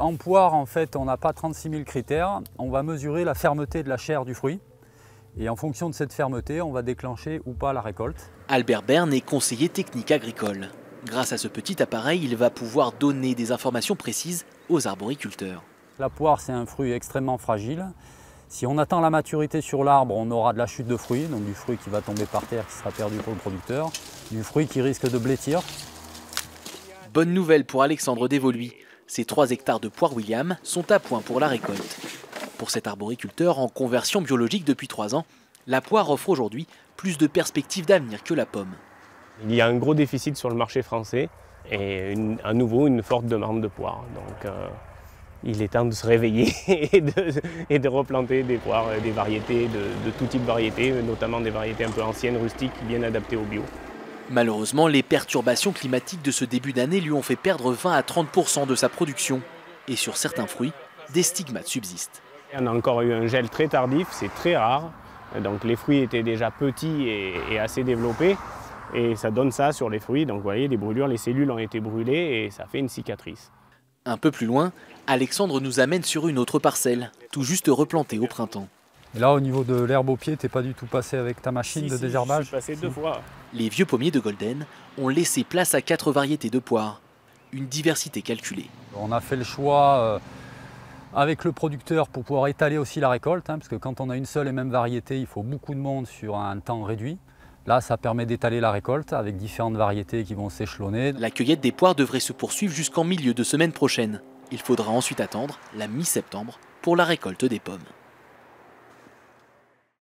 En poire, en fait, on n'a pas 36 000 critères. On va mesurer la fermeté de la chair du fruit. Et en fonction de cette fermeté, on va déclencher ou pas la récolte. Albert Berne est conseiller technique agricole. Grâce à ce petit appareil, il va pouvoir donner des informations précises aux arboriculteurs. La poire, c'est un fruit extrêmement fragile. Si on attend la maturité sur l'arbre, on aura de la chute de fruits, donc du fruit qui va tomber par terre, qui sera perdu pour le producteur, du fruit qui risque de blêtir. Bonne nouvelle pour Alexandre Desvoluy. Ces 3 hectares de poire William sont à point pour la récolte. Pour cet arboriculteur en conversion biologique depuis 3 ans, la poire offre aujourd'hui plus de perspectives d'avenir que la pomme. Il y a un gros déficit sur le marché français et à nouveau une forte demande de poire. Donc il est temps de se réveiller et de replanter des poires, des variétés, de tout type de variétés, notamment des variétés un peu anciennes, rustiques, bien adaptées au bio. Malheureusement, les perturbations climatiques de ce début d'année lui ont fait perdre 20 à 30% de sa production. Et sur certains fruits, des stigmates subsistent. On a encore eu un gel très tardif, c'est très rare. Donc les fruits étaient déjà petits et assez développés. Et ça donne ça sur les fruits. Donc vous voyez, les brûlures, les cellules ont été brûlées et ça fait une cicatrice. Un peu plus loin, Alexandre nous amène sur une autre parcelle, tout juste replantée au printemps. Et là, au niveau de l'herbe au pied, tu n'es pas du tout passé avec ta machine de désherbage? Je suis passé 2 fois. Les vieux pommiers de Golden ont laissé place à 4 variétés de poires. Une diversité calculée. On a fait le choix avec le producteur pour pouvoir étaler aussi la récolte, parce que quand on a une seule et même variété, il faut beaucoup de monde sur un temps réduit. Là, ça permet d'étaler la récolte avec différentes variétés qui vont s'échelonner. La cueillette des poires devrait se poursuivre jusqu'en milieu de semaine prochaine. Il faudra ensuite attendre la mi-septembre pour la récolte des pommes.